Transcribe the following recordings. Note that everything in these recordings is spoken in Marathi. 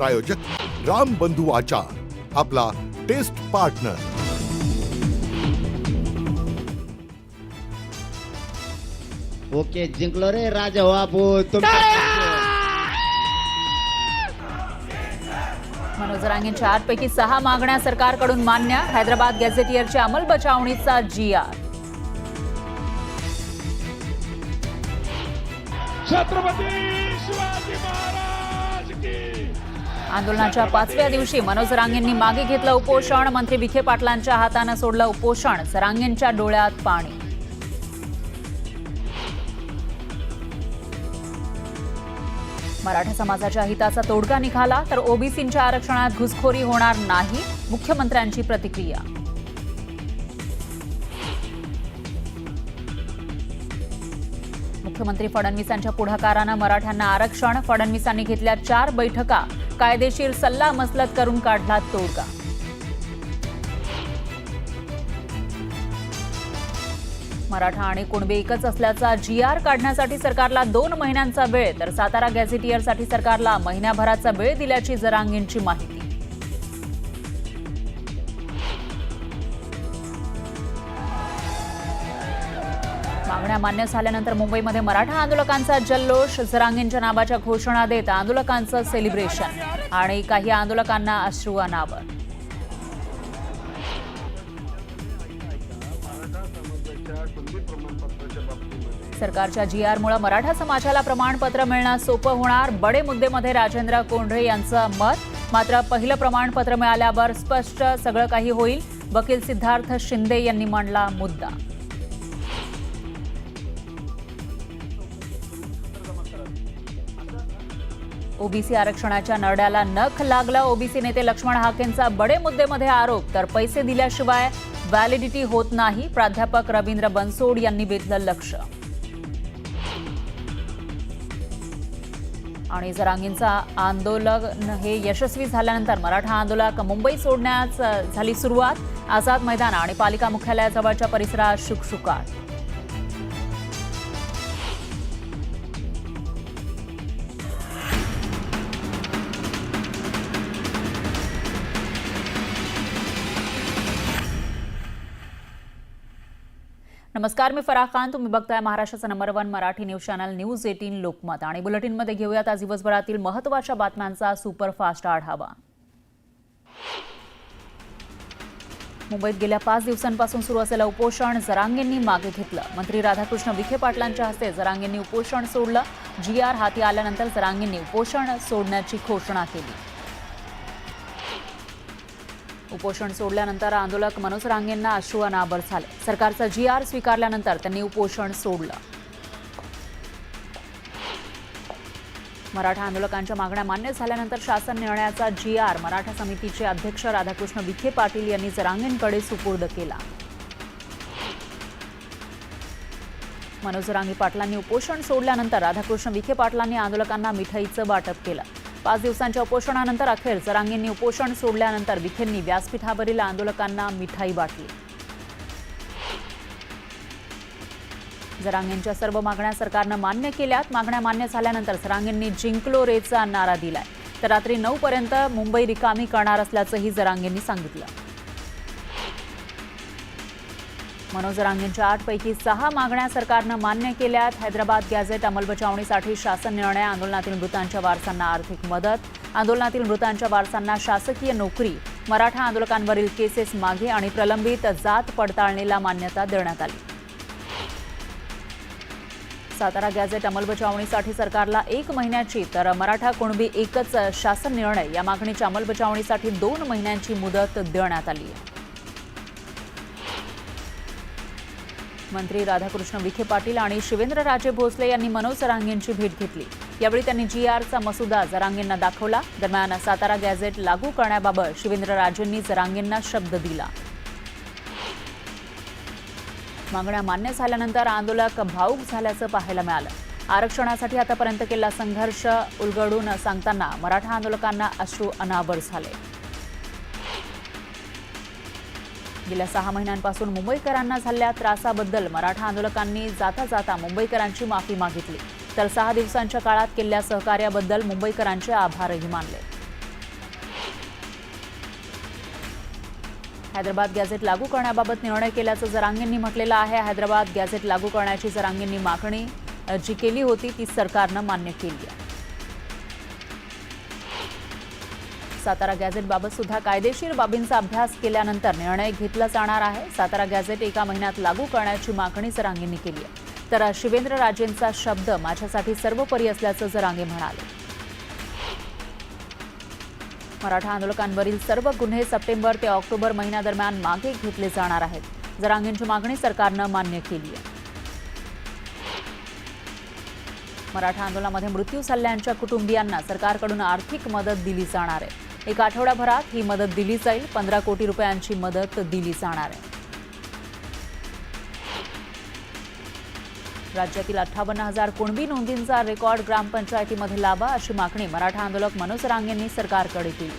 प्रायोजक राम बंधू आचार, आपला टेस्ट पार्टनर। ओके, जिंकलो रे राजा बापू। मनोज जरांगेंच्या 8 पैकी 6 मागण्या सरकारकडून मान्य। हैदराबाद गॅझेटियरच्या अंमलबजावणीचा GR। छत्रपती शिवाजी महाराज की। आंदोलनाच्या 5व्या दिवशी मनोज जरांगेंनी मागे घेतलं उपोषण। मंत्री विखे पाटलांच्या हाताने सोडलं उपोषण। जरांगेंच्या डोळ्यात पाणी। मराठा समाजाच्या हिताचा तोडगा निघाला तर ओबीसींच्या आरक्षणात घुसखोरी होणार नाही, मुख्यमंत्र्यांची प्रतिक्रिया। मुख्यमंत्री फडणवीसांच्या पुढाकारानं मराठ्यांना आरक्षण। फडणवीसांनी घेतल्या 4 बैठका, कायदेशीर सल्ला मसलत करून काढला तोडगा। मराठा आणि कुणबी एकच असल्याचा GR काढण्यासाठी सरकारला 2 महिन्यांचा वेळ, तर सातारा गॅझेटियरसाठी सरकारला महिन्याभराचा वेळ दिल्याची जरांगेंची माहिती। मागण्या मान्य झाल्यानंतर मुंबईमध्ये मराठा आंदोलकांचा जल्लोष। जरांगेंच्या नावाच्या घोषणा देत आंदोलकांचं सेलिब्रेशन आणि काही आंदोलकांना अश्रू अनावर। सरकारच्या GRमुळे मराठा समाजाला प्रमाणपत्र मिळणं सोपं होणार। बडे मुद्देमध्ये राजेंद्र कोंढरे यांचं मत। मात्र पहिलं प्रमाणपत्र मिळाल्यावर स्पष्ट सगळं काही होईल, वकील सिद्धार्थ शिंदे यांनी मांडला मुद्दा। ओबीसी आरक्षणाच्या नरड्याला नख लागलं। ओबीसी नेते लक्ष्मण हाकेंचा बडे मुद्देमध्ये आरोप, तर पैसे दिल्याशिवाय व्हॅलिडिटी होत नाही। प्राध्यापक रवींद्र बनसोड यांनी वेधलं लक्ष। आणि जरांगेंचा आंदोलन हे यशस्वी झाल्यानंतर मराठा आंदोलक मुंबई सोडण्यास झाली सुरुवात। आझाद मैदान आणि पालिका मुख्यालयाजवळच्या परिसरात शुकशुकाट। नमस्कार, मी फराह खान। तुम्ही बघताय महाराष्ट्राचा number 1 Marathi news channel news 18 Lokmat. आणि बुलेटिनमध्ये घेऊयात आज दिवसभरातील महत्त्वाच्या बातम्यांचा सुपरफास्ट आढावा। मुंबईत गेल्या 5 दिवसांपासून सुरू असलेलं उपोषण जरांगेंनी मागे घेतलं। मंत्री राधाकृष्ण विखे पाटलांच्या हस्ते जरांगेंनी उपोषण सोडलं। GR हाती आल्यानंतर जरांगेंनी उपोषण सोडण्याची घोषणा केली। उपोषण सोडल्यानंतर आंदोलक मनोज जरांगेंना अश्रू अनावर झाले। सरकारचा GR स्वीकारल्यानंतर त्यांनी उपोषण सोडलं। मराठा आंदोलकांच्या मागण्या मान्य झाल्यानंतर शासन निर्णयाचा GR मराठा समितीचे अध्यक्ष राधाकृष्ण विखे पाटील यांनी जरांगेंकडे सुपूर्द केला। मनोज जरांगे पाटलांनी उपोषण सोडल्यानंतर राधाकृष्ण विखे पाटलांनी आंदोलकांना मिठाईचं वाटप केलं। 5 दिवसांच्या उपोषणानंतर अखेर जरांगेंनी उपोषण सोडल्यानंतर विखेंनी व्यासपीठावरील आंदोलकांना मिठाई वाटली। जरांगेंच्या सर्व मागण्या सरकारनं मान्य केल्यात। मागण्या मान्य झाल्यानंतर जरांगेंनी जिंकलो रेचा नारा दिलाय, तर रात्री 9 पर्यंत मुंबई रिकामी करणार असल्याचंही जरांगेंनी सांगितलं। मनोज जरांगेंच्या 8 पैकी 6 मागण्या सरकारनं मान्य केल्यात। हैदराबाद गॅझेट अंमलबजावणीसाठी शासन निर्णय। आंदोलनातील मृतांच्या वारसांना आर्थिक मदत। आंदोलनातील मृतांच्या वारसांना शासकीय नोकरी। मराठा आंदोलकांवरील केसेस मागे आणि प्रलंबित जात पडताळणीला मान्यता देण्यात आली। सातारा गॅझेट अंमलबजावणीसाठी सरकारला 1 महिन्याची तर मराठा कुणबी एकच शासन निर्णय या मागणीच्या अंमलबजावणीसाठी 2 महिन्यांची मुदत देण्यात आली आहे। मंत्री राधाकृष्ण विखे पाटील आणि शिवेंद्रराजे भोसले यांनी मनोज जरांगेंची भेट घेतली। यावेळी त्यांनी GRचा मसुदा जरांगेंना दाखवला। दरम्यान सातारा गॅझेट लागू करण्याबाबत शिवेंद्रराजेंनी जरांगेंना शब्द दिला। मागण्या मान्य झाल्यानंतर आंदोलक भावूक झाल्याचं पाहायला मिळालं। आरक्षणासाठी आतापर्यंत केलेला संघर्ष उलगडून सांगताना मराठा आंदोलकांना अश्रू अनावर झाले। गेल्या 6 महिन्यांपासून मुंबईकरांना झालेल्या त्रासाबद्दल मराठा आंदोलकांनी जाता जाता मुंबईकरांची माफी मागितली, तर 6 दिवसांच्या काळात केलेल्या सहकार्याबद्दल मुंबईकरांचे आभारही मानले। हैदराबाद गॅझेट लागू करण्याबाबत निर्णय केल्याचं जरांगेंनी म्हटलेलं आहे. हैदराबाद गॅझेट लागू करण्याची जरांगेंनी मागणी जी केली होती ती सरकारनं मान्य केली आहे. सातारा गॅझेटबाबत सुद्धा कायदेशीर बाबींचा अभ्यास केल्यानंतर निर्णय घेतला जाणार आहे. सातारा गॅझेट 1 महिन्यात लागू करण्याची मागणी जरांगेंनी केली आहे. तर शिवेंद्रराजेंचा शब्द माझ्यासाठी सर्वोपरी असल्याचं जरांगे म्हणाले. मराठा आंदोलकांवरील सर्व गुन्हे सप्टेंबर ते ऑक्टोबर महिन्यादरम्यान मागे घेतले जाणार आहेत. जरांगेंची मागणी सरकारनं मान्य केली आहे. मराठा आंदोलनामध्ये मृत्यू झालेल्यांच्या कुटुंबियांना सरकारकडून आर्थिक मदत दिली जाणार आहे. 1 आठवड्याभरात ही मदत दिली जाईल. 15 कोटी रुपयांची मदत दिली जाणार आहे. राज्यातील 58,000 कुणबी नोंदींचा रेकॉर्ड ग्रामपंचायतीमध्ये लावा अशी मागणी मराठा आंदोलक मनोज जरांगेंनी सरकारकडे केली.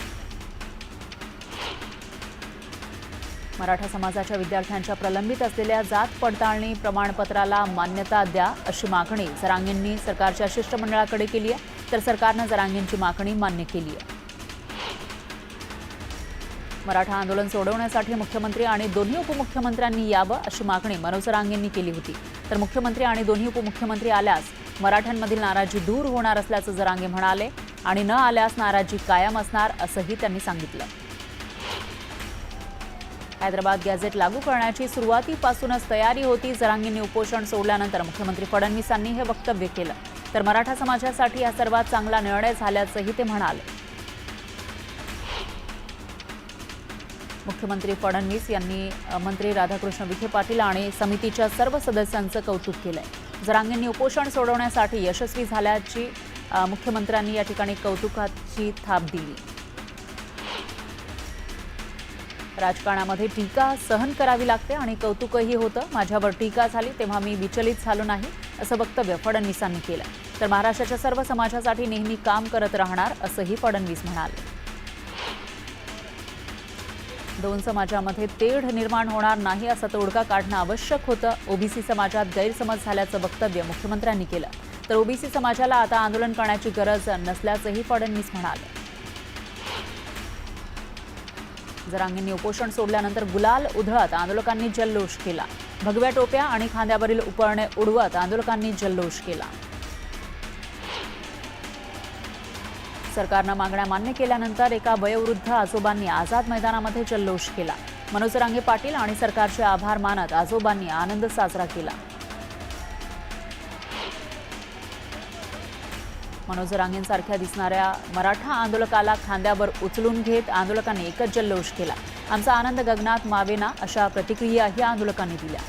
मराठा समाजाच्या विद्यार्थ्यांच्या प्रलंबित असलेल्या जात पडताळणी प्रमाणपत्राला मान्यता द्या अशी मागणी जरांगेंनी सरकारच्या शिष्टमंडळाकडे केली आहे. तर सरकारनं जरांगेंची मागणी मान्य केली आहे. मराठा आंदोलन सोडवण्यासाठी मुख्यमंत्री आणि दोन्ही उपमुख्यमंत्र्यांनी यावं अशी मागणी मनोज जरांगेंनी केली होती. तर मुख्यमंत्री आणि दोन्ही उपमुख्यमंत्री आल्यास मराठ्यांमधील नाराजी दूर होणार असल्याचं जरांगे म्हणाले आणि न आल्यास नाराजी कायम असणार असंही त्यांनी सांगितलं. हैदराबाद गॅझेट लागू करण्याची सुरुवातीपासूनच तयारी होती. जरांगेंनी उपोषण सोडल्यानंतर मुख्यमंत्री फडणवीसांनी हे वक्तव्य केलं. तर मराठा समाजासाठी हा सर्वात चांगला निर्णय झाल्याचंही ते म्हणाले. मुख्यमंत्री फडणवीस यांनी मंत्री राधाकृष्ण विखे पाटील आणि समितीच्या सर्व सदस्यांचं कौतुक केलंय. जरांगेंनी उपोषण सोडवण्यासाठी यशस्वी झाल्याची मुख्यमंत्र्यांनी या ठिकाणी कौतुकाची थाप दिली. राजकारणामध्ये टीका सहन करावी लागते आणि कौतुकही होतं. माझ्यावर टीका झाली तेव्हा मी विचलित झालो नाही असं वक्तव्य फडणवीसांनी केलं. तर महाराष्ट्राच्या सर्व समाजासाठी नेहमी काम करत राहणार असंही फडणवीस म्हणाले. दोन समाजामध्ये तेढ निर्माण होणार नाही असा तोडगा काढणं आवश्यक होतं. ओबीसी समाजात गैरसमज झाल्याचं वक्तव्य मुख्यमंत्र्यांनी केलं. तर ओबीसी समाजाला आता आंदोलन करण्याची गरज नसल्याचंही फडणवीस म्हणाले. जरांगेंनी उपोषण सोडल्यानंतर गुलाल उधळत आंदोलकांनी जल्लोष केला. भगव्या टोप्या आणि खांद्यावरील उपरणे उडवत आंदोलकांनी जल्लोष केला. सरकारनं मागण्या मान्य केल्यानंतर एका वयोवृद्ध आजोबांनी आझाद मैदानामध्ये जल्लोष केला. मनोज जरांगे पाटील आणि सरकारचे आभार मानत आजोबांनी आनंद साजरा केला. मनोज जरांगेंसारख्या दिसणाऱ्या मराठा आंदोलकाला खांद्यावर उचलून घेत आंदोलकांनी एकच जल्लोष केला. आमचा आनंद गगनात मावेना अशा प्रतिक्रियाही आंदोलकांनी दिल्या.